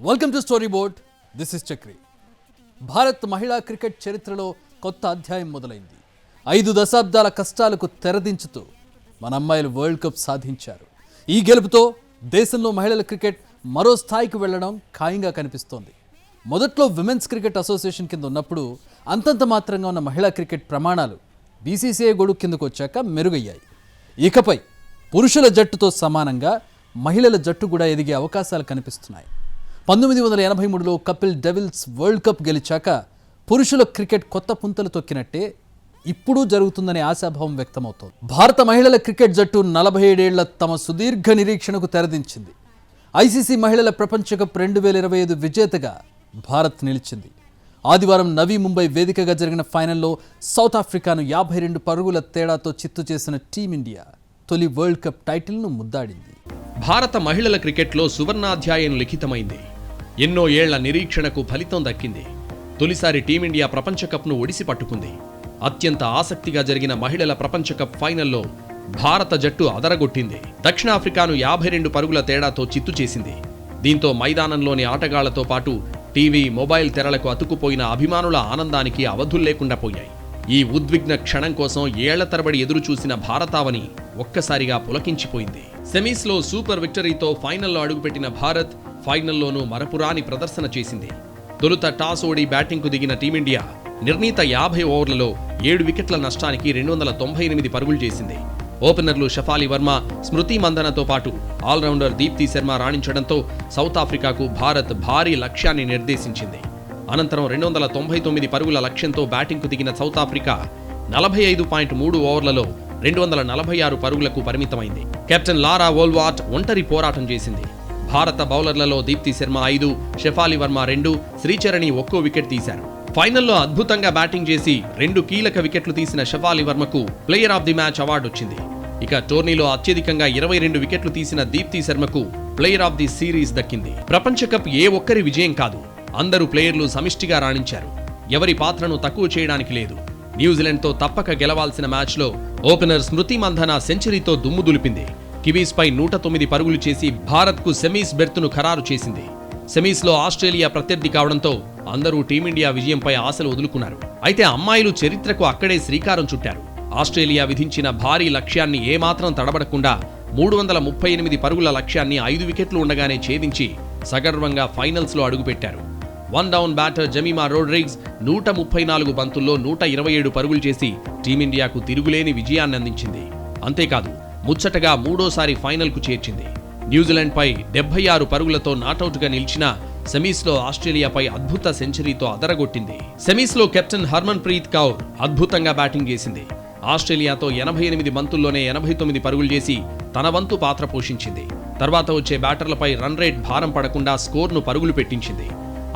Welcome to story board. This is Chakri. Bharat మహిళా cricket చరిత్రలో కొత్త అధ్యాయం మొదలైంది. 5 దశాబ్దాల కష్టాలకు తెరదించుతూ మన అమ్మాయిలు వరల్డ్ కప్ సాధించారు. ఈ గెలుపుతో దేశంలో మహిళల క్రికెట్ మరో స్థాయికి వెళ్లడం ఖాయంగా కనిపిస్తోంది. మొదట్లో విమెన్స్ క్రికెట్ అసోసియేషన్ కింద ఉన్నప్పుడు అంతంత మాత్రంగా ఉన్న మహిళా క్రికెట్ ప్రమాణాలు బీసీసీఐ గొడుగు కిందకు వచ్చాక మెరుగయ్యాయి. ఇకపై పురుషుల జట్టుతో సమానంగా మహిళల జట్టు కూడా ఎదిగే అవకాశాలు కనిపిస్తున్నాయి. 1983లో కపిల్ డెవిల్స్ వరల్డ్ కప్ గెలిచాక పురుషుల క్రికెట్ కొత్త పుంతలు తొక్కినట్టే ఇప్పుడు జరుగుతుందనే ఆశాభావం వ్యక్తమవుతోంది. భారత మహిళల క్రికెట్ జట్టు 47 ఏళ్ల తమ సుదీర్ఘ నిరీక్షణకు తెరదించింది. ఐసీసీ మహిళల ప్రపంచ కప్ 2025 విజేతగా భారత్ నిలిచింది. ఆదివారం నవీ ముంబై వేదికగా జరిగిన ఫైనల్లో సౌత్ ఆఫ్రికాను 52 పరుగుల తేడాతో చిత్తు చేసిన టీమిండియా తొలి వరల్డ్ కప్ టైటిల్ను ముద్దాడింది. భారత మహిళల క్రికెట్లో సువర్ణాధ్యాయం లిఖితమైంది. ఎన్నో ఏళ్ల నిరీక్షణకు ఫలితం దక్కింది. తొలిసారి టీమిండియా ప్రపంచ కప్ను ఒడిసి పట్టుకుంది. అత్యంత ఆసక్తిగా జరిగిన మహిళల ప్రపంచ కప్ ఫైనల్లో భారత జట్టు అదరగొట్టింది. దక్షిణాఫ్రికాను 52 పరుగుల తేడాతో చిత్తు చేసింది. దీంతో మైదానంలోని ఆటగాళ్లతో పాటు టీవీ, మొబైల్ తెరలకు అతుక్కుపోయిన అభిమానుల ఆనందానికి అవధుల్లేకుండా పోయాయి. ఈ ఉద్విగ్న క్షణం కోసం ఏళ్ల తరబడి ఎదురుచూసిన భారతావని ఒక్కసారిగా పులకించిపోయింది. సెమీస్లో సూపర్ విక్టరీతో ఫైనల్లో అడుగుపెట్టిన భారత్ ఫైనల్లోనూ మరపురాని ప్రదర్శన చేసింది. తొలుత టాస్ ఓడి బ్యాటింగ్కు దిగిన టీమిండియా నిర్ణీత 50 ఓవర్లలో 7 వికెట్ల నష్టానికి 298 పరుగులు చేసింది. ఓపెనర్లు షఫాలి వర్మ, స్మృతి మందనతో పాటు ఆల్రౌండర్ దీప్తి శర్మ రాణించడంతో సౌత్ ఆఫ్రికాకు భారత్ భారీ లక్ష్యాన్ని నిర్దేశించింది. అనంతరం 299 పరుగుల లక్ష్యంతో బ్యాటింగ్కు దిగిన సౌత్ ఆఫ్రికా 45.3 ఓవర్లలో 246 పరుగులకు పరిమితమైంది. కెప్టెన్ లారా వోల్వార్ట్ ఒంటరి పోరాటం చేసింది. భారత బౌలర్లలో దీప్తి శర్మ 5, షెఫాలి వర్మ 2, శ్రీచరణి ఒక్కో వికెట్ తీశారు. ఫైనల్లో అద్భుతంగా బ్యాటింగ్ చేసి 2 కీలక వికెట్లు తీసిన షెఫాలి వర్మకు player of the match award వచ్చింది. ఇక టోర్నీలో అత్యధికంగా 22 వికెట్లు తీసిన దీప్తి శర్మకు ప్లేయర్ ఆఫ్ ది సిరీస్ దక్కింది. ప్రపంచ కప్ ఏ ఒక్కరి విజయం కాదు. అందరూ ప్లేయర్లు సమిష్టిగా రాణించారు. ఎవరి పాత్రను తక్కువ చేయడానికి లేదు. న్యూజిలాండ్తో తప్పక గెలవాల్సిన మ్యాచ్లో ఓపెనర్ స్మృతి మందన సెంచరీతో దుమ్ము దులిపింది. కివీస్పై 109 పరుగులు చేసి భారత్కు సెమీస్ బెర్త్ను ఖరారు చేసింది. సెమీస్లో ఆస్ట్రేలియా ప్రత్యర్థి కావడంతో అందరూ టీమిండియా విజయంపై ఆశలు వదులుకున్నారు. అయితే అమ్మాయిలు చరిత్రకు అక్కడే శ్రీకారం చుట్టారు. ఆస్ట్రేలియా విధించిన భారీ లక్ష్యాన్ని ఏమాత్రం తడబడకుండా 338 పరుగుల లక్ష్యాన్ని 5 వికెట్లు ఉండగానే ఛేదించి సగర్వంగా ఫైనల్స్లో అడుగుపెట్టారు. 1 డౌన్ బ్యాటర్ జెమిమా రోడ్రిగ్స్ 134 బంతుల్లో 127 పరుగులు చేసి టీమిండియాకు తిరుగులేని విజయాన్ని అందించింది. అంతేకాదు ముచ్చటగా 3వ ఫైనల్కు చేర్చింది. న్యూజిలాండ్పై 76 పరుగులతో నాటౌట్గా నిలిచిన సెమీస్లో ఆస్ట్రేలియాపై అద్భుత సెంచరీతో అదరగొట్టింది. సెమీస్లో కెప్టెన్ హర్మన్ ప్రీత్ కౌర్ అద్భుతంగా బ్యాటింగ్ చేసింది. ఆస్ట్రేలియాతో 88 బంతుల్లోనే 89 పరుగులు చేసి తన వంతు పాత్ర పోషించింది. తర్వాత వచ్చే బ్యాటర్లపై రన్ రేట్ భారం పడకుండా స్కోర్ను పరుగులు పెట్టించింది.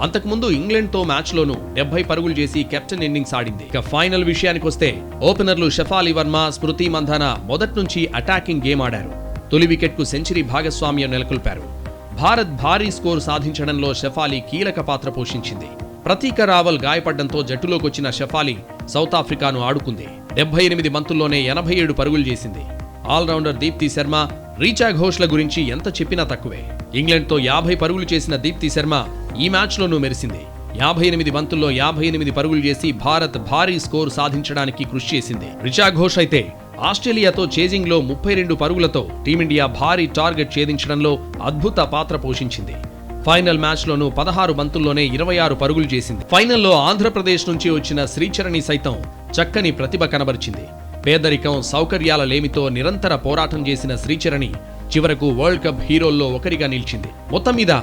అంతకుముందు ఇంగ్లాండ్తో మ్యాచ్లోనూ 70 పరుగులు చేసి కెప్టెన్ ఇన్నింగ్స్ ఆడింది. ఇక ఫైనల్ విషయానికొస్తే ఓపెనర్లు షఫాలి వర్మ, స్మృతి మందన మొదటి నుంచి అటాకింగ్ గేమ్ ఆడారు. తొలి వికెట్కు సెంచరీ భాగస్వామ్యం నెలకొల్పారు. భారత్ భారీ స్కోర్ సాధించడంలో షఫాలి కీలక పాత్ర పోషించింది. ప్రతీక రావల్ గాయపడ్డంతో జట్టులోకొచ్చిన షఫాలి సౌత్ ఆఫ్రికాను ఆడుకుంది. 78 బంతుల్లోనే 87 పరుగులు చేసింది. ఆల్రౌండర్ దీప్తి శర్మ, రీచా ఘోష్ల గురించి ఎంత చెప్పినా తక్కువే. ఇంగ్లాండ్తో 50 పరుగులు చేసిన దీప్తి శర్మ ఈ మ్యాచ్లోనూ మెరిసింది. 58 బంతుల్లో 58 పరుగులు చేసి భారత్ భారీ స్కోర్ సాధించడానికి కృషి చేసింది. రిచా ఘోష్ అయితే ఆస్ట్రేలియాతో చేజింగ్లో 32 పరుగులతో టీమిండియా భారీ టార్గెట్ ఛేదించడంలో అద్భుత పాత్ర పోషించింది. ఫైనల్ మ్యాచ్లోనూ 16 బంతుల్లోనే 26 పరుగులు చేసింది. ఫైనల్లో ఆంధ్రప్రదేశ్ నుంచి వచ్చిన శ్రీచరణి సైతం చక్కని ప్రతిభ కనబరిచింది. పేదరికం, సౌకర్యాల లేమితో నిరంతర పోరాటం చేసిన శ్రీచరణి చివరకు వరల్డ్ కప్ హీరోల్లో ఒకరిగా నిలిచింది. మొత్తం మీద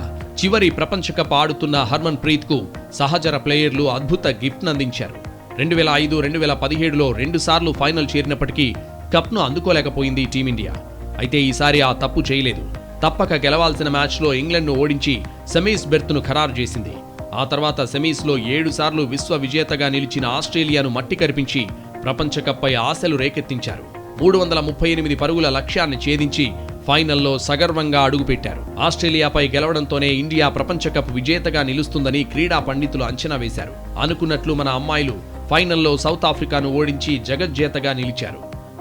చివరి ప్రపంచ కప్ ఆడుతున్న హర్మన్ ప్రీత్ కు సహచర ప్లేయర్లు అద్భుత గిఫ్ట్ అందించారు. 2005, 2017లో 2 సార్లు ఫైనల్ చేరినప్పటికీ కప్ను అందుకోలేకపోయింది టీమిండియా. అయితే ఈసారి ఆ తప్పు చేయలేదు. తప్పక గెలవాల్సిన మ్యాచ్లో ఇంగ్లాండ్ను ఓడించి సెమీస్ బెర్త్ను ఖరారు చేసింది. ఆ తర్వాత సెమీస్లో 7 సార్లు విశ్వ విజేతగా నిలిచిన ఆస్ట్రేలియాను మట్టి కరిపించి ప్రపంచ కప్పై ఆశలు రేకెత్తించారు. 338 పరుగుల లక్ష్యాన్ని ఛేదించి ఫైనల్లో సగర్వంగా అడుగుపెట్టారు. ఆస్ట్రేలియాపై గెలవడంతోనే ఇండియా ప్రపంచ కప్ విజేతగా నిలుస్తుందని క్రీడా పండితులు అంచనా వేశారు. అనుకున్నట్లు మన అమ్మాయిలు ఫైనల్లో సౌత్ ఆఫ్రికాను ఓడించి జగజ్జేతగా నిలిచారు.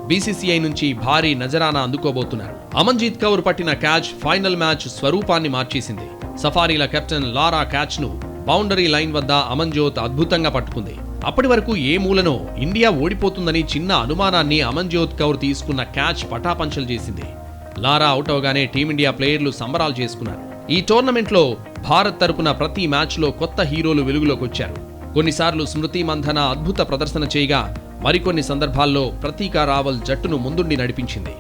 బీసీసీఐ నుంచి భారీ నజరానా అందుకోబోతున్నారు. అమన్జీత్ కౌర్ పట్టిన క్యాచ్ ఫైనల్ మ్యాచ్ స్వరూపాన్ని మార్చేసింది. సఫారీల కెప్టెన్ లారా క్యాచ్ ను బౌండరీ లైన్ వద్ద అమన్జోత్ అద్భుతంగా పట్టుకుంది. అప్పటి వరకు ఏ మూలనో ఇండియా ఓడిపోతుందని చిన్న అనుమానాన్ని అమన్జోత్ కౌర్ తీసుకున్న క్యాచ్ పటాపంచలు చేసింది. లారా అవుట్ అవగానే టీమిండియా ప్లేయర్లు సంబరాలు చేసుకున్నారు. ఈ టోర్నమెంట్లో భారత్ తరపున ప్రతి మ్యాచ్లో కొత్త హీరోలు వెలుగులోకి వచ్చారు. కొన్నిసార్లు స్మృతి మంధన అద్భుత ప్రదర్శన చేయగా మరికొన్ని సందర్భాల్లో ప్రతీక రావల్ జట్టును ముందుండి నడిపించింది.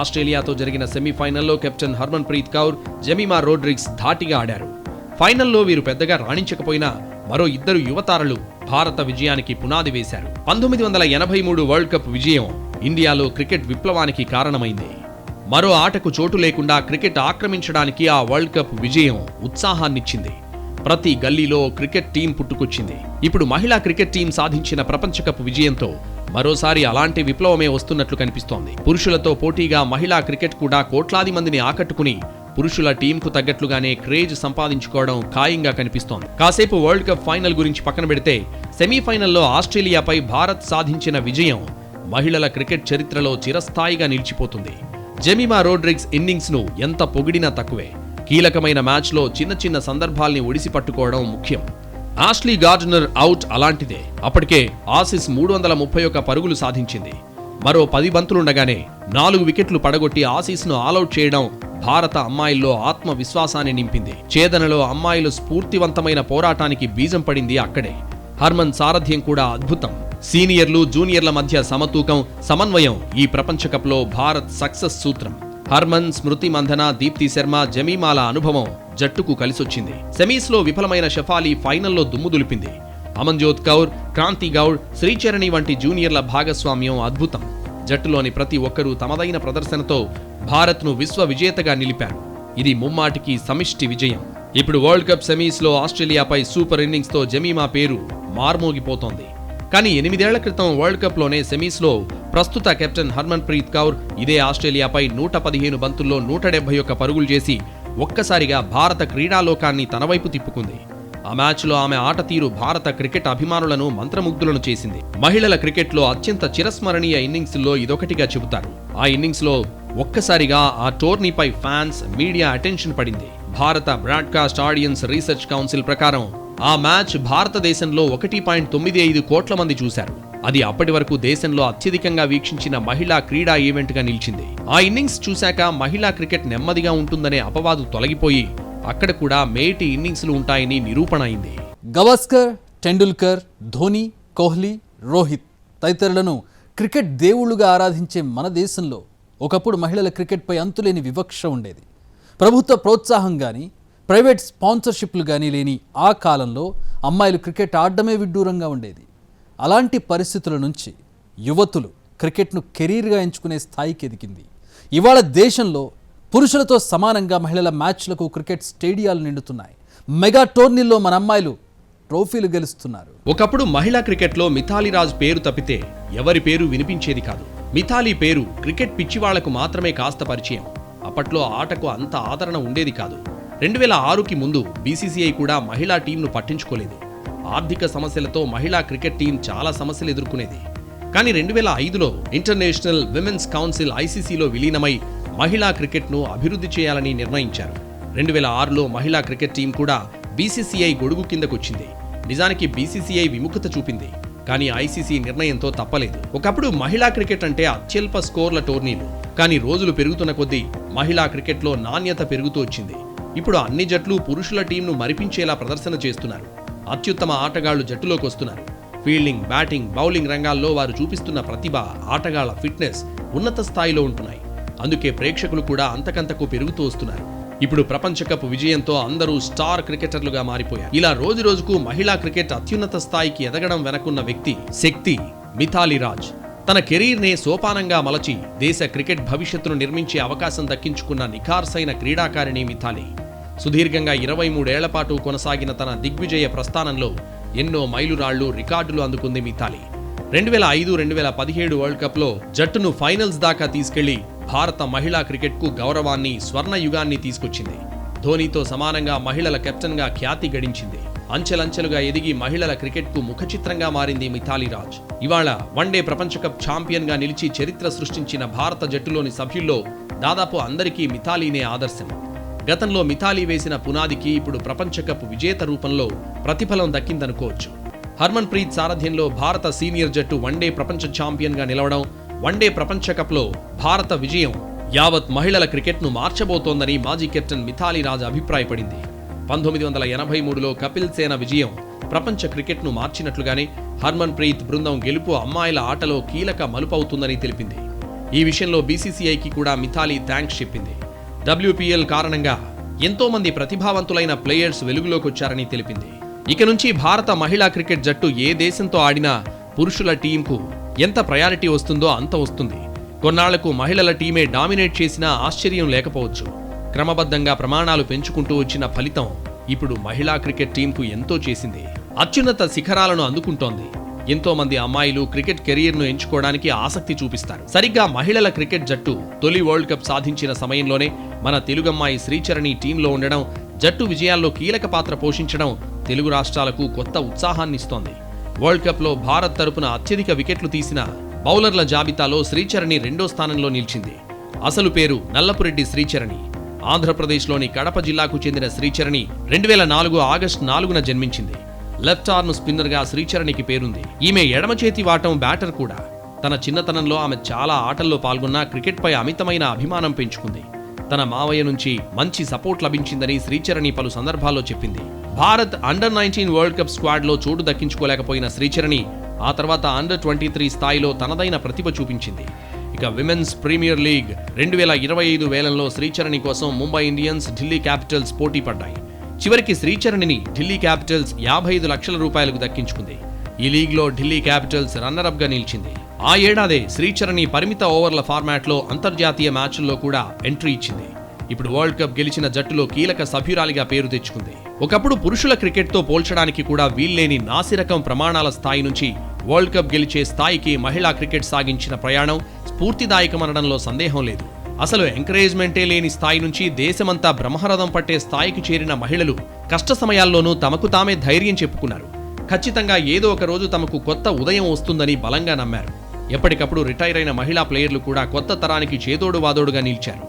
ఆస్ట్రేలియాతో జరిగిన సెమీఫైనల్లో కెప్టెన్ హర్మన్ ప్రీత్ కౌర్, జెమిమా రోడ్రిగ్స్ ధాటిగా ఆడారు. ఫైనల్లో వీరు పెద్దగా రాణించకపోయినా మరో ఇద్దరు యువతారలు భారత విజయానికి పునాది వేశారు. 1983 వరల్డ్ కప్ విజయం ఇండియాలో క్రికెట్ విప్లవానికి కారణమైంది. మరో ఆటకు చోటు లేకుండా క్రికెట్ ఆక్రమించడానికి ఆ వరల్డ్ కప్ విజయం ఉత్సాహాన్నిచ్చింది. ప్రతి గల్లీలో క్రికెట్ టీం పుట్టుకొచ్చింది. ఇప్పుడు మహిళా క్రికెట్ టీం సాధించిన ప్రపంచ కప్ విజయంతో మరోసారి అలాంటి విప్లవమే వస్తున్నట్లు కనిపిస్తోంది. పురుషులతో పోటీగా మహిళా క్రికెట్ కూడా కోట్లాది మందిని ఆకట్టుకుని పురుషుల టీంకు తగ్గట్లుగానే క్రేజ్ సంపాదించుకోవడం ఖాయంగా కనిపిస్తోంది. కాసేపు వరల్డ్ కప్ ఫైనల్ గురించి పక్కన పెడితే సెమీఫైనల్లో ఆస్ట్రేలియాపై భారత్ సాధించిన విజయం మహిళల క్రికెట్ చరిత్రలో చిరస్థాయిగా నిలిచిపోతుంది. జెమిమా రోడ్రిగ్స్ ఇన్నింగ్స్ ను ఎంత పొగిడినా తక్కువే. కీలకమైన మ్యాచ్లో చిన్న చిన్న సందర్భాల్ని ఒడిసి పట్టుకోవడం ముఖ్యం. ఆష్లీ గార్డనర్ అవుట్ అలాంటిదే. అప్పటికే ఆసీస్ 331 పరుగులు సాధించింది. మరో 10 బంతులుండగానే 4 వికెట్లు పడగొట్టి ఆసీస్ను ఆలౌట్ చేయడం భారత అమ్మాయిల్లో ఆత్మవిశ్వాసాన్ని నింపింది. ఛేదనలో అమ్మాయిలు స్ఫూర్తివంతమైన పోరాటానికి బీజం పడింది అక్కడే. హర్మన్ సారథ్యం కూడా అద్భుతం. సీనియర్లు జూనియర్ల మధ్య సమతూకం, సమన్వయం ఈ ప్రపంచ కప్లో భారత్ సక్సెస్ సూత్రం. హర్మన్, స్మృతి మంధన, దీప్తి శర్మ, జమీమాల అనుభవం జట్టుకు కలిసొచ్చింది. సెమీస్లో విఫలమైన షెఫాలి ఫైనల్లో దుమ్ము దులిపింది. అమన్జోత్ కౌర్, క్రాంతి గౌడ్, శ్రీచరణి వంటి జూనియర్ల భాగస్వామ్యం అద్భుతం. జట్టులోని ప్రతి ఒక్కరూ తమదైన ప్రదర్శనతో భారత్ను విశ్వ విజేతగా నిలిపారు. ఇది ముమ్మాటికి సమిష్టి విజయం. ఇప్పుడు వరల్డ్ కప్ సెమీస్లో ఆస్ట్రేలియాపై సూపర్ ఇన్నింగ్స్తో జమీమా పేరు మార్మోగిపోతోంది. కానీ 8 ఏళ్ల క్రితం వరల్డ్ కప్లోనే సెమీస్లో ప్రస్తుత కెప్టెన్ హర్మన్ ప్రీత్ కౌర్ ఇదే ఆస్ట్రేలియాపై 115 బంతుల్లో 171 పరుగులు చేసి ఒక్కసారిగా భారత క్రీడాలోకాన్ని తన వైపు తిప్పుకుంది. ఆ మ్యాచ్లో ఆమె ఆట తీరు భారత క్రికెట్ అభిమానులను మంత్రముగ్ధులను చేసింది. మహిళల క్రికెట్లో అత్యంత చిరస్మరణీయ ఇన్నింగ్స్లో ఇదొకటిగా చెబుతారు. ఆ ఇన్నింగ్స్లో ఒక్కసారిగా ఆ టోర్నీపై ఫ్యాన్స్, మీడియా అటెన్షన్ పడింది. భారత బ్రాడ్కాస్ట్ ఆడియన్స్ రీసెర్చ్ కౌన్సిల్ ప్రకారం ఆ మ్యాచ్ భారతదేశంలో 1.95 కోట్ల మంది చూశారు. అది అప్పటి వరకు దేశంలో అత్యధికంగా వీక్షించిన మహిళా క్రీడా ఈవెంట్గా నిలిచింది. ఆ ఇన్నింగ్స్ చూశాక మహిళా క్రికెట్ నెమ్మదిగా ఉంటుందనే అపవాదు తొలగిపోయి అక్కడ కూడా మేటి ఇన్నింగ్స్లు ఉంటాయని నిరూపణ అయింది. గవాస్కర్, టెండూల్కర్, ధోని, కోహ్లీ, రోహిత్ తదితరులను క్రికెట్ దేవుళ్లుగా ఆరాధించే మన దేశంలో ఒకప్పుడు మహిళల క్రికెట్పై అంతులేని వివక్ష ఉండేది. ప్రభుత్వ ప్రోత్సాహం కానీ, ప్రైవేట్ స్పాన్సర్షిప్లు కానీ లేని ఆ కాలంలో అమ్మాయిలు క్రికెట్ ఆడడమే విడ్డూరంగా ఉండేది. అలాంటి పరిస్థితుల నుంచి యువతులు క్రికెట్ను కెరీర్గా ఎంచుకునే స్థాయికి ఎదిగింది. ఇవాళ దేశంలో పురుషులతో సమానంగా మహిళల మ్యాచ్లకు క్రికెట్ స్టేడియాలు నిండుతున్నాయి. మెగా టోర్నీల్లో మన అమ్మాయిలు ట్రోఫీలు గెలుస్తున్నారు. ఒకప్పుడు మహిళా క్రికెట్లో మిథాలీ రాజ్ పేరు తప్పితే ఎవరి పేరు వినిపించేది కాదు. మిథాలీ పేరు క్రికెట్ పిచ్చివాళ్లకు మాత్రమే కాస్త పరిచయం. అప్పట్లో ఆటకు అంత ఆదరణ ఉండేది కాదు. 2006కి ముందు బీసీసీఐ కూడా మహిళా టీంను పట్టించుకోలేదు. ఆర్థిక సమస్యలతో మహిళా క్రికెట్ టీం చాలా సమస్యలు ఎదుర్కొనేది. కానీ 2005లో ఇంటర్నేషనల్ విమెన్స్ కౌన్సిల్ ఐసీసీలో విలీనమై మహిళా క్రికెట్ను అభివృద్ధి చేయాలని నిర్ణయించారు. 2006లో మహిళా క్రికెట్ టీం కూడా బీసీసీఐ గొడుగు కిందకొచ్చింది. నిజానికి బీసీసీఐ విముఖత చూపింది, కానీ ఐసీసీ నిర్ణయంతో తప్పలేదు. ఒకప్పుడు మహిళా క్రికెట్ అంటే అత్యల్ప స్కోర్ల టోర్నీలు. కానీ రోజులు పెరుగుతున్న కొద్దీ మహిళా క్రికెట్లో నాణ్యత పెరుగుతూ వచ్చింది. ఇప్పుడు అన్ని జట్లు పురుషుల టీంను మరిపించేలా ప్రదర్శన చేస్తున్నారు. అత్యుత్తమ ఆటగాళ్లు జట్టులోకి వస్తున్నారు. ఫీల్డింగ్, బ్యాటింగ్, బౌలింగ్ రంగాల్లో వారు చూపిస్తున్న ప్రతిభ, ఆటగాళ్ల ఫిట్నెస్ ఉన్నత స్థాయిలో ఉంటున్నాయి. అందుకే ప్రేక్షకులు కూడా అంతకంతకు పెరుగుతూ వస్తున్నారు. ఇప్పుడు ప్రపంచ కప్ విజయంతో అందరూ స్టార్ క్రికెటర్లుగా మారిపోయారు. ఇలా రోజు రోజుకు మహిళా క్రికెట్ అత్యున్నత స్థాయికి ఎదగడం వెనకున్న వ్యక్తి, శక్తి మిథాలీ రాజ్. తన కెరీర్నే సోపానంగా మలచి దేశ క్రికెట్ భవిష్యత్తును నిర్మించే అవకాశం దక్కించుకున్న నిఖార్సైన క్రీడాకారిణి మిథాలీ. సుదీర్ఘంగా 23 ఏళ్ల పాటు కొనసాగిన తన దిగ్విజయ ప్రస్థానంలో ఎన్నో మైలురాళ్లు, రికార్డులు అందుకుంది మిథాలీ. 2005-2017 వరల్డ్ కప్లో జట్టును ఫైనల్స్ దాకా తీసుకెళ్లి భారత మహిళా క్రికెట్కు గౌరవాన్ని, స్వర్ణ యుగాన్ని తీసుకొచ్చింది. ధోనీతో సమానంగా మహిళల కెప్టెన్గా ఖ్యాతి గడించింది. అంచెలంచెలుగా ఎదిగి మహిళల క్రికెట్కు ముఖచిత్రంగా మారింది మిథాలీ రాజ్. ఇవాళ వన్డే ప్రపంచ కప్ ఛాంపియన్గా నిలిచి చరిత్ర సృష్టించిన భారత జట్టులోని సభ్యుల్లో దాదాపు అందరికీ మిథాలీనే ఆదర్శం. గతంలో మిథాలీ వేసిన పునాదికి ఇప్పుడు ప్రపంచ కప్ విజేత రూపంలో ప్రతిఫలం దక్కిందనుకోవచ్చు. హర్మన్ ప్రీత్ సారథ్యంలో భారత సీనియర్ జట్టు వన్డే ప్రపంచ ఛాంపియన్గా నిలవడం, వన్డే ప్రపంచ కప్లో భారత విజయం యావత్ మహిళల క్రికెట్ను మార్చబోతోందని మాజీ కెప్టెన్ మిథాలీ రాజ్ అభిప్రాయపడింది. 1983లో కపిల్ సేన విజయం ప్రపంచ క్రికెట్ను మార్చినట్లుగానే హర్మన్ ప్రీత్ బృందం గెలుపు అమ్మాయిల ఆటలో కీలక మలుపవుతుందని తెలిపింది. ఈ విషయంలో బీసీసీఐకి కూడా మిథాలీ థ్యాంక్స్ చెప్పింది. WPL కారణంగా ఎంతో మంది ప్రతిభావంతులైన ప్లేయర్స్ వెలుగులోకొచ్చారని తెలిపింది. ఇక నుంచి భారత మహిళా క్రికెట్ జట్టు ఏ దేశంతో ఆడినా పురుషుల టీంకు ఎంత ప్రయారిటీ వస్తుందో అంత వస్తుంది. కొన్నాళ్లకు మహిళల టీమే డామినేట్ చేసినా ఆశ్చర్యం లేకపోవచ్చు. క్రమబద్ధంగా ప్రమాణాలు పెంచుకుంటూ వచ్చిన ఫలితం ఇప్పుడు మహిళా క్రికెట్ టీంకు ఎంతో చేసింది. అత్యున్నత శిఖరాలను అందుకుంటోంది. ఎంతో మంది అమ్మాయిలు క్రికెట్ కెరీర్ను ఎంచుకోవడానికి ఆసక్తి చూపిస్తారు. సరిగ్గా మహిళల క్రికెట్ జట్టు తొలి వరల్డ్ కప్ సాధించిన సమయంలోనే మన తెలుగమ్మాయి శ్రీచరణి టీంలో ఉండడం, జట్టు విజయాల్లో కీలక పాత్ర పోషించడం తెలుగు రాష్ట్రాలకు కొత్త ఉత్సాహాన్నిస్తోంది. వరల్డ్ కప్లో భారత్ తరపున అత్యధిక వికెట్లు తీసిన బౌలర్ల జాబితాలో శ్రీచరణి 2వ స్థానంలో నిలిచింది. అసలు పేరు నల్లపురెడ్డి శ్రీచరణి. ఆంధ్రప్రదేశ్లోని కడప జిల్లాకు చెందిన శ్రీచరణి 2004 ఆగస్టు 4న జన్మించింది. లెఫ్ట్ ఆర్మ్ స్పిన్నర్గా శ్రీచరణికి పేరుంది. ఈమె ఎడమ చేతి వాటం బ్యాటర్ కూడా. తన చిన్నతనంలో ఆమె చాలా ఆటల్లో పాల్గొన్న క్రికెట్పై అమితమైన అభిమానం పెంచుకుంది. తన మావయ్య నుంచి మంచి సపోర్ట్ లభించిందని శ్రీచరణి పలు సందర్భాల్లో చెప్పింది. భారత్ అండర్-19 వరల్డ్ కప్ స్క్వాడ్లో చోటు దక్కించుకోలేకపోయిన శ్రీచరణి ఆ తర్వాత అండర్-23 స్థాయిలో తనదైన ప్రతిభ చూపించింది. ఇక విమెన్స్ ప్రీమియర్ లీగ్ 2025 వేలంలో శ్రీచరణి కోసం ముంబై ఇండియన్స్, ఢిల్లీ క్యాపిటల్స్ పోటీ పడ్డాయి. చివరికి శ్రీచరణిని ఢిల్లీ క్యాపిటల్స్ 55 లక్షల రూపాయలకు దక్కించుకుంది. ఈ లీగ్లో ఢిల్లీ క్యాపిటల్స్ రన్నరప్ గా నిలిచింది. ఆ ఏడాదే శ్రీచరణి పరిమిత ఓవర్ల ఫార్మాట్లో అంతర్జాతీయ మ్యాచ్ల్లో కూడా ఎంట్రీ ఇచ్చింది. ఇప్పుడు వరల్డ్ కప్ గెలిచిన జట్టులో కీలక సభ్యురాలిగా పేరు తెచ్చుకుంది. ఒకప్పుడు పురుషుల క్రికెట్తో పోల్చడానికి కూడా వీల్లేని నాసిరకం ప్రమాణాల స్థాయి నుంచి వరల్డ్ కప్ గెలిచే స్థాయికి మహిళా క్రికెట్ సాగించిన ప్రయాణం స్ఫూర్తిదాయకమనడంలో సందేహం లేదు. అసలు ఎంకరేజ్మెంటే లేని స్థాయి నుంచి దేశమంతా బ్రహ్మరథం పట్టే స్థాయికి చేరిన మహిళలు కష్ట సమయాల్లోనూ తమకు తామే ధైర్యం చెప్పుకున్నారు. ఖచ్చితంగా ఏదో ఒక రోజు తమకు కొత్త ఉదయం వస్తుందని బలంగా నమ్మారు. ఎప్పటికప్పుడు రిటైర్ అయిన మహిళా ప్లేయర్లు కూడా కొత్త తరానికి చేదోడు వాదోడుగా నిలిచారు.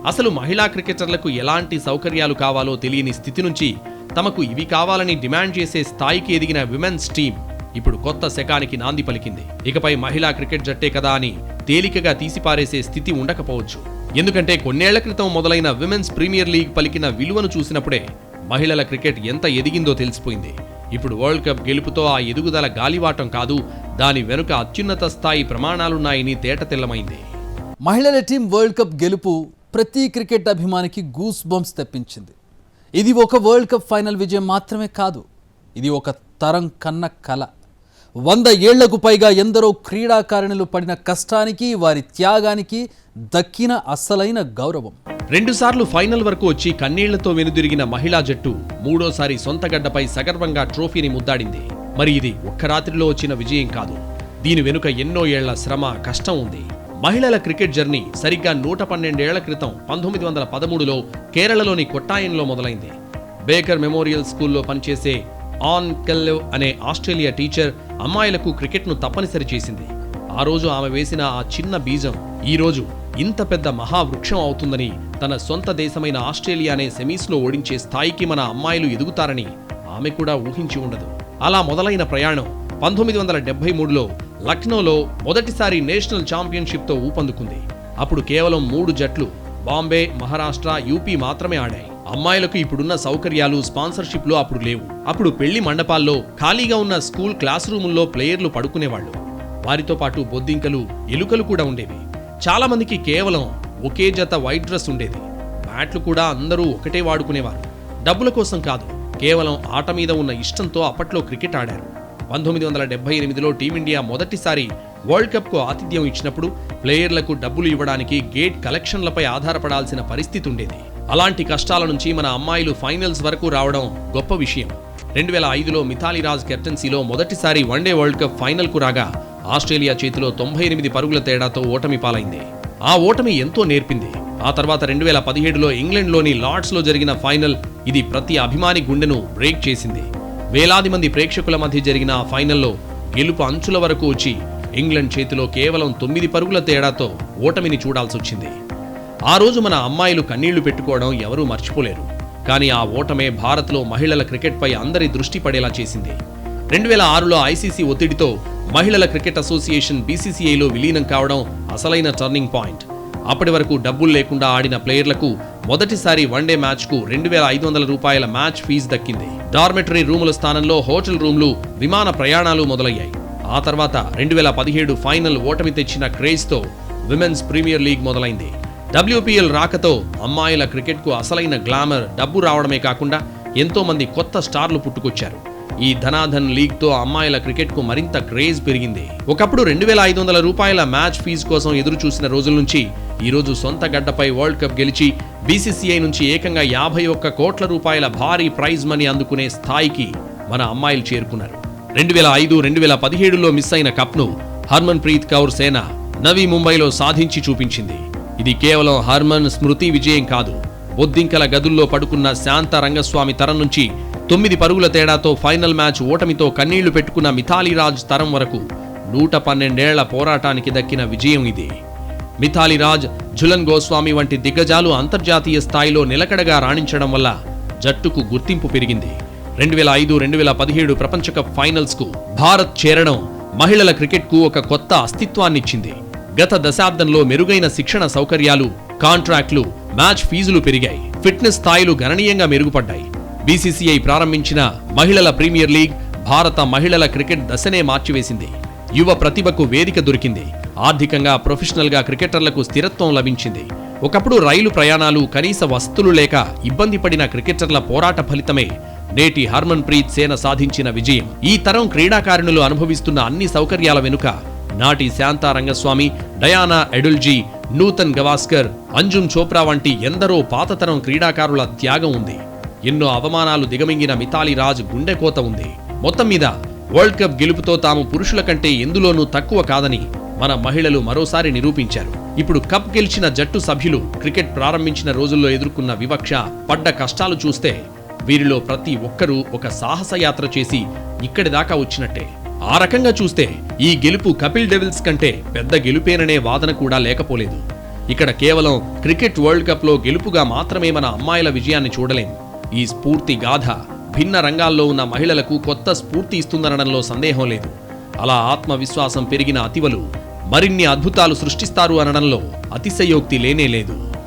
అసలు మహిళా క్రికెటర్లకు ఎలాంటి సౌకర్యాలు కావాలో తెలియని స్థితి నుంచి తమకు ఇవి కావాలని డిమాండ్ చేసే స్థాయికి ఎదిగిన విమెన్స్ టీం ఇప్పుడు కొత్త శకానికి నాంది పలికింది. ఇకపై మహిళా క్రికెట్ జట్టే కదా అని తేలికగా తీసిపారేసే స్థితి ఉండకపోవచ్చు. ఎందుకంటే కొన్నేళ్ల క్రితం మొదలైన విమెన్స్ ప్రీమియర్ లీగ్ పలికిన విలువను చూసినప్పుడే మహిళల క్రికెట్ ఎంత ఎదిగిందో తెలిసిపోయింది. ఇప్పుడు వరల్డ్ కప్ గెలుపుతో ఆ ఎదుగుదల గాలివాటం కాదు, దాని వెనుక అత్యున్నత స్థాయి ప్రమాణాలున్నాయని తేటతెల్లమైంది. మహిళల టీం వరల్డ్ కప్ గెలుపు ప్రతి క్రికెట్ అభిమానికి గూస్ బంప్స్ తెప్పించింది. ఇది ఒక వరల్డ్ కప్ ఫైనల్ విజయం మాత్రమే కాదు, ఇది ఒక తరం కన్న కల. 100 ఏళ్లకు పైగా ఎందరో క్రీడాకారిణులు పడిన కష్టానికి, వారి త్యాగానికి దక్కిన అసలైన గౌరవం. 2 సార్లు ఫైనల్ వరకు వచ్చి కన్నీళ్లతో వెనుదిరిగిన మహిళా జట్టు 3ఓసారి సొంత గడ్డపై సగర్వంగా ట్రోఫీని ముద్దాడింది. మరి ఇది ఒక్క రాత్రిలో వచ్చిన విజయం కాదు, దీని వెనుక ఎన్నో ఏళ్ల శ్రమ, కష్టం ఉంది. మహిళల క్రికెట్ జర్నీ సరిగ్గా 112 ఏళ్ల క్రితం 1913లో కేరళలోని కొట్టాయంలో మొదలైంది. బేకర్ మెమోరియల్ స్కూల్లో పనిచేసే ఆన్ కెల్లెవ్ అనే ఆస్ట్రేలియా టీచర్ అమ్మాయిలకు క్రికెట్ను తప్పనిసరి చేసింది. ఆ రోజు ఆమె వేసిన ఆ చిన్న బీజం ఈ రోజు ఇంత పెద్ద మహావృక్షం అవుతుందని, తన సొంత దేశమైన ఆస్ట్రేలియానే సెమీస్లో ఓడించే స్థాయికి మన అమ్మాయిలు ఎదుగుతారని ఆమె కూడా ఊహించి ఉండదు. అలా మొదలైన ప్రయాణం 1973లో లక్నోలో మొదటిసారి నేషనల్ ఛాంపియన్షిప్తో ఊపందుకుంది. అప్పుడు కేవలం 3 జట్లు బాంబే, మహారాష్ట్ర, యూపీ మాత్రమే ఆడాయి. అమ్మాయిలకు ఇప్పుడున్న సౌకర్యాలు, స్పాన్సర్షిప్లు అప్పుడు లేవు. అప్పుడు పెళ్లి మండపాల్లో, ఖాళీగా ఉన్న స్కూల్ క్లాస్ రూముల్లో ప్లేయర్లు పడుకునేవాళ్లు. వారితో పాటు బొద్దింకలు, ఎలుకలు కూడా ఉండేవి. చాలా మందికి కేవలం ఒకే జత వైట్ డ్రెస్ ఉండేది. బ్యాట్లు కూడా అందరూ ఒకటే వాడుకునేవారు. డబ్బుల కోసం కాదు, కేవలం ఆట మీద ఉన్న ఇష్టంతో అప్పట్లో క్రికెట్ ఆడారు. 1978లో టీమిండియా మొదటిసారి వరల్డ్ కప్కు ఆతిథ్యం ఇచ్చినప్పుడు ప్లేయర్లకు డబ్బులు ఇవ్వడానికి గేట్ కలెక్షన్లపై ఆధారపడాల్సిన పరిస్థితి ఉండేది. అలాంటి కష్టాల నుంచి మన అమ్మాయిలు ఫైనల్స్ వరకు రావడం గొప్ప విషయం. 2005లో మిథాలీ రాజ్ కెప్టెన్సీలో మొదటిసారి వన్డే వరల్డ్ కప్ ఫైనల్కు రాగా ఆస్ట్రేలియా చేతిలో 98 పరుగుల తేడాతో ఓటమి పాలైంది. ఆ ఓటమి ఎంతో నేర్పింది. ఆ తర్వాత 2017లో ఇంగ్లాండ్లోని లార్డ్స్లో జరిగిన ఫైనల్ ఇది ప్రతి అభిమాని గుండెను బ్రేక్ చేసింది. వేలాది మంది ప్రేక్షకుల మధ్య జరిగిన ఆ ఫైనల్లో గెలుపు అంచుల వరకు వచ్చి ఇంగ్లాండ్ చేతిలో కేవలం 9 పరుగుల తేడాతో ఓటమిని చూడాల్సొచ్చింది. ఆ రోజు మన అమ్మాయిలు కన్నీళ్లు పెట్టుకోవడం ఎవరూ మర్చిపోలేరు. కానీ ఆ ఓటమే భారత్లో మహిళల క్రికెట్పై అందరి దృష్టి పడేలా చేసింది. 2006లో ఐసీసీ ఒత్తిడితో మహిళల క్రికెట్ అసోసియేషన్ బీసీసీఐలో విలీనం కావడం అసలైన టర్నింగ్ పాయింట్. అప్పటి వరకు డబ్బులు లేకుండా ఆడిన ప్లేయర్లకు మొదటిసారి వన్డే మ్యాచ్కు ₹2,500 మ్యాచ్ ఫీజు దక్కింది. డార్మెటరీ రూముల స్థానంలో హోటల్ రూమ్లు, విమాన ప్రయాణాలు మొదలయ్యాయి. ఆ తర్వాత 2017 ఫైనల్ ఓటమి తెచ్చిన క్రేజ్తో విమెన్స్ ప్రీమియర్ లీగ్ మొదలైంది. WPL రాకతో అమ్మాయిల క్రికెట్కు అసలైన గ్లామర్, డబ్బు రావడమే కాకుండా ఎంతో మంది కొత్త స్టార్లు పుట్టుకొచ్చారు. ఈ ధనాధన్ లీగ్తో అమ్మాయిల క్రికెట్కు మరింత క్రేజ్ పెరిగింది. ఒకప్పుడు ₹2,500 మ్యాచ్ ఫీజు కోసం ఎదురు చూసిన రోజుల నుంచి ఈరోజు సొంత గడ్డపై వరల్డ్ కప్ గెలిచి బీసీసీఐ నుంచి ఏకంగా ₹51 కోట్ల భారీ ప్రైజ్ మనీ అందుకునే స్థాయికి మన అమ్మాయిలు చేరుకున్నారు. 2005, 2017లో మిస్ అయిన కప్ను హర్మన్ ప్రీత్ కౌర్ సేన నవీ ముంబైలో సాధించి చూపించింది. ఇది కేవలం హర్మన్ స్మృతి విజయం కాదు. బొద్దింకల గదుల్లో పడుకున్న శాంత రంగస్వామి తరం నుంచి 9 పరుగుల తేడాతో ఫైనల్ మ్యాచ్ ఓటమితో కన్నీళ్లు పెట్టుకున్న మిథాలీ రాజ్ తరం వరకు 112 ఏళ్ల పోరాటానికి దక్కిన విజయం ఇది. మిథాలీ రాజ్, ఝులన్ గోస్వామి వంటి దిగ్గజాలు అంతర్జాతీయ స్థాయిలో నిలకడగా రాణించడం వల్ల జట్టుకు గుర్తింపు పెరిగింది. 2005, 2017 ప్రపంచ కప్ ఫైనల్స్కు భారత్ చేరడం మహిళల క్రికెట్కు ఒక కొత్త అస్తిత్వాన్నిచ్చింది. గత దశాబ్దంలో మెరుగైన శిక్షణ సౌకర్యాలు, కాంట్రాక్ట్లు, మ్యాచ్ ఫీజులు పెరిగాయి. ఫిట్నెస్ స్థాయిలు గణనీయంగా మెరుగుపడ్డాయి. బీసీసీఐ ప్రారంభించిన మహిళల ప్రీమియర్ లీగ్ భారత మహిళల క్రికెట్ దశనే మార్చివేసింది. యువ ప్రతిభకు వేదిక దొరికింది. ఆర్థికంగా, ప్రొఫెషనల్గా క్రికెటర్లకు స్థిరత్వం లభించింది. ఒకప్పుడు రైలు ప్రయాణాలు, కనీస వసతులు లేక ఇబ్బంది పడిన క్రికెటర్ల పోరాట ఫలితమే నేటి హర్మన్ ప్రీత్ సేన సాధించిన విజయం. ఈ తరం క్రీడాకారిణులు అనుభవిస్తున్న అన్ని సౌకర్యాల వెనుక నాటి శాంతా రంగస్వామి, డయానా ఎడుల్జీ, నూతన్ గవాస్కర్, అంజుమ్ చోప్రా వంటి ఎందరో పాతతరం క్రీడాకారుల త్యాగం ఉంది. ఎన్నో అవమానాలు దిగమింగిన మిథాలీ రాజ్ గుండెకోత ఉంది. మొత్తం మీద వరల్డ్ కప్ గెలుపుతో తాము పురుషుల కంటే ఎందులోనూ తక్కువ కాదని మన మహిళలు మరోసారి నిరూపించారు. ఇప్పుడు కప్ గెలిచిన జట్టు సభ్యులు క్రికెట్ ప్రారంభించిన రోజుల్లో ఎదుర్కొన్న వివక్ష, పడ్డ కష్టాలు చూస్తే వీరిలో ప్రతి ఒక్కరూ ఒక సాహసయాత్ర చేసి ఇక్కడి దాకా వచ్చినట్టే. ఆ రకంగా చూస్తే ఈ గెలుపు కపిల్ డెవిల్స్ కంటే పెద్ద గెలుపేననే వాదన కూడా లేకపోలేదు. ఇక్కడ కేవలం క్రికెట్ వరల్డ్ కప్ లో గెలుపుగా మాత్రమే మన అమ్మాయిల విజయాన్ని చూడలేం. ఈ స్ఫూర్తి గాథ భిన్న రంగాల్లో ఉన్న మహిళలకు కొత్త స్ఫూర్తి ఇస్తుందనడంలో సందేహం లేదు. అలా ఆత్మవిశ్వాసం పెరిగిన అతివలు మరిన్ని అద్భుతాలు సృష్టిస్తారు అనడంలో అతిశయోక్తి లేనే లేదు.